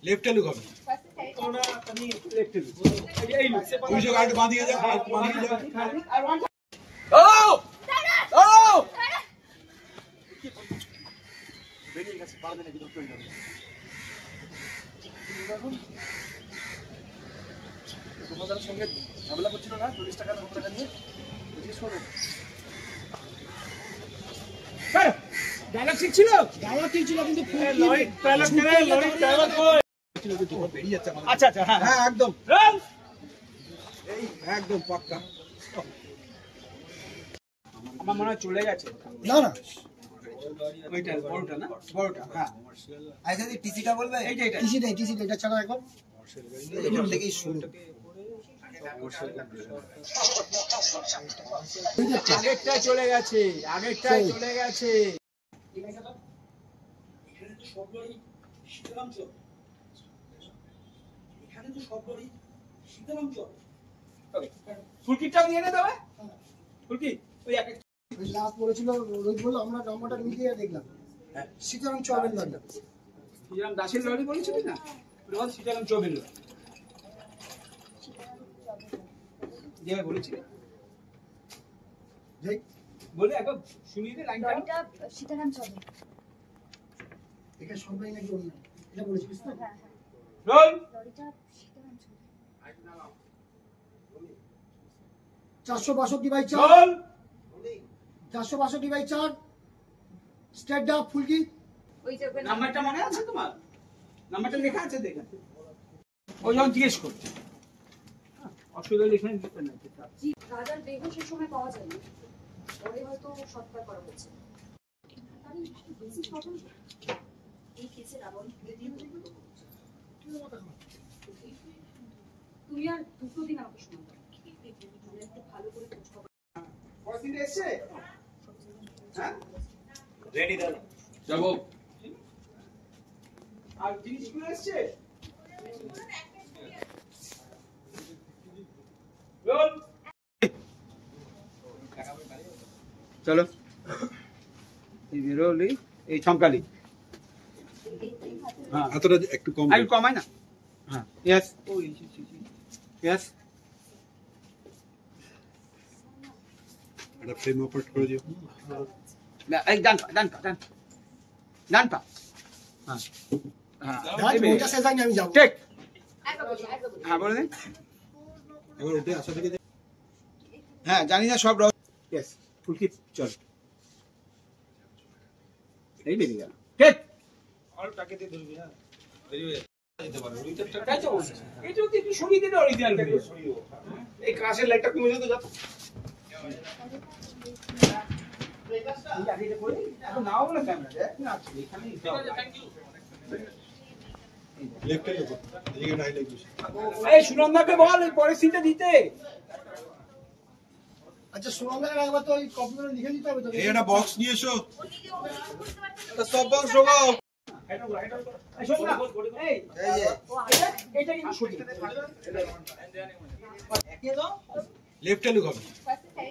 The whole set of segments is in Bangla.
लेफ्ट लुक হবে তোমরা তুমি লেফট লুক এই লুক তুই যে গাড়ি বাঁধিয়ে যা বাঁধিয়ে যা ও ও বেরিয়ে গেছে পারবে নাকি ধরতে যাবে তোমাদের সঙ্গে ঝামেলা করছিল না 40 টাকা 50 টাকা নিয়ে জিজ্ঞেস করো স্যার ডায়লগ ঠিক ছিল কিন্তু লরি ডায়লগ করে লরি ড্রাইভার কই বেরিয়ে যাচ্ছে আচ্ছা আচ্ছা হ্যাঁ হ্যাঁ একদম এই একদম পাক্কা আমার মনে হয় চলে গেছে না না ওইটা বড়টা না বড়টা হ্যাঁ আচ্ছা এই টিসিটা বলবে এইটা টিসিটা এটা ছাড়া একবার এটা থেকেই শুরু আগেরটা চলে গেছে এখানে তো সব লরি শীতলাঞ্চল ফুলকিটাও নিয়ে নে দেবে ফুলকি ওই এক লাস্ট বলেছিল রোহিত বলল আমরা নাম্বারটা নিয়ে দেখলাম হ্যাঁ সীতারাম চৌবেন ধরলাম সীতারাম দাসের লরি বলেছিলি না রোজ সীতারাম চৌবেন লরি যেভাবে বলেছিলি দেখ বলে একবার শুনিয়ে দে লাইনটা লরিটা সীতারাম চৌবেন এটা সবাই নাকি অন্য এটা বলেছিস না হ্যাঁ রোল লরিটা সীতারাম চৌবেন 462/4 462/4 স্টেট ডাব ফুলকি ওই যে নাম্বারটা মনে আছে তোমার নাম্বারটা লেখা আছে দেখো ওই যখন জিজ্ঞেস করছে অসুবিধা লিখে দিতে না জি রাজার দেহ সে সময় পাওয়া যায়নি পরে হয়তো সৎকার করা হচ্ছে আমি বেশি খবর এই কেসের আবার তুমি আর দুটো দিন আমাকে সময় দাও তুমি একটু ভালো করে খোঁজ খবর কতদিন এসে হ্যাঁ রেডি দাদা যাব আর জিনিসগুলো এসছে রোল চলো এই বেরোলি এই ছমকালি হ্যাঁ এতটা একটু কম আর কমাই না হ্যাঁ यस यस এটা ফ্রেম অপারেট করে দিও এই ডান পা হ্যাঁ হ্যাঁ ওইটা শেষ আমি যাব ঠিক হ্যাঁ বলে দিন এবার উঠে আসা থেকে হ্যাঁ জানি না সব यस ফুলকি চল এই বেরিয়ে গেল ঠিক অলটাকে দিয়ে ধরবি হ্যাঁ বেরিয়ে যেতে পারে ওইটা তাই তো এই যদি একটু সরিয়ে দিলে অরিজিনাল ভিডিও সরিয়ে এই ক্রাশের লাইটটা কমে যেত যা নাও বলে ক্যামেরা দেখ না আছে এখানেই থ্যাংক ইউ লেফটে লেখো এদিকে নাই লেখো এই সুনন্দাকে বল এই পরিস্থিতিটা দিতে আচ্ছা সুনন্দাকে একবার তো এই কপিগুলো লিখে দিতে হবে তো এই একটা বক্স নিয়ে এসো এটা সব বক্স ঢোকাও এই শোন না এই এইটা কিন্তু সরিয়ে একে দাও লেফটে লুক হবে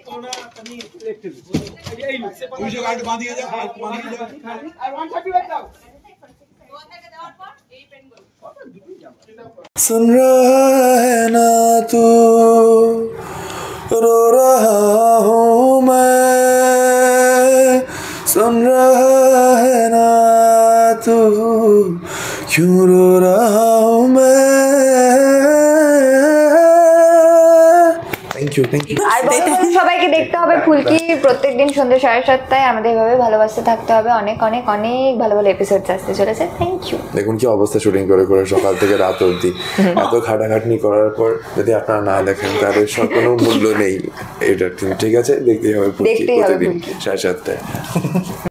তোমরা তুমি লেফট লুক এই লুক তুই যে গাড়ি বাঁধিয়ে যা বাঁধিয়ে যা আর 135 দাও सुन रहा है ना तू रो रहा हूँ मैं सुन रहा है ना तू क्यों रो रहा हूँ मैं थैंक यू আর বন্ধুদের সবাইকে দেখতে হবে ফুলকি প্রত্যেকদিন সন্ধ্যে 7:30টায় আমাদের এভাবে ভালোবাসতে থাকতে হবে অনেক অনেক অনেক ভালো ভালো এপিসোড আসতে চলেছে থ্যাংক ইউ দেখুন কি অবস্থা শুটিং করে করে সকাল থেকে রাত অবধি এত খাটাখাটনি করার পর যদি আপনারা না দেখেন তাহলে সব কোনো মূল্য নেই এটা ঠিক আছে দেখতেই হবে ফুলকি দেখতেই হবে প্রতিদিন ফুলকি। 7:30টায়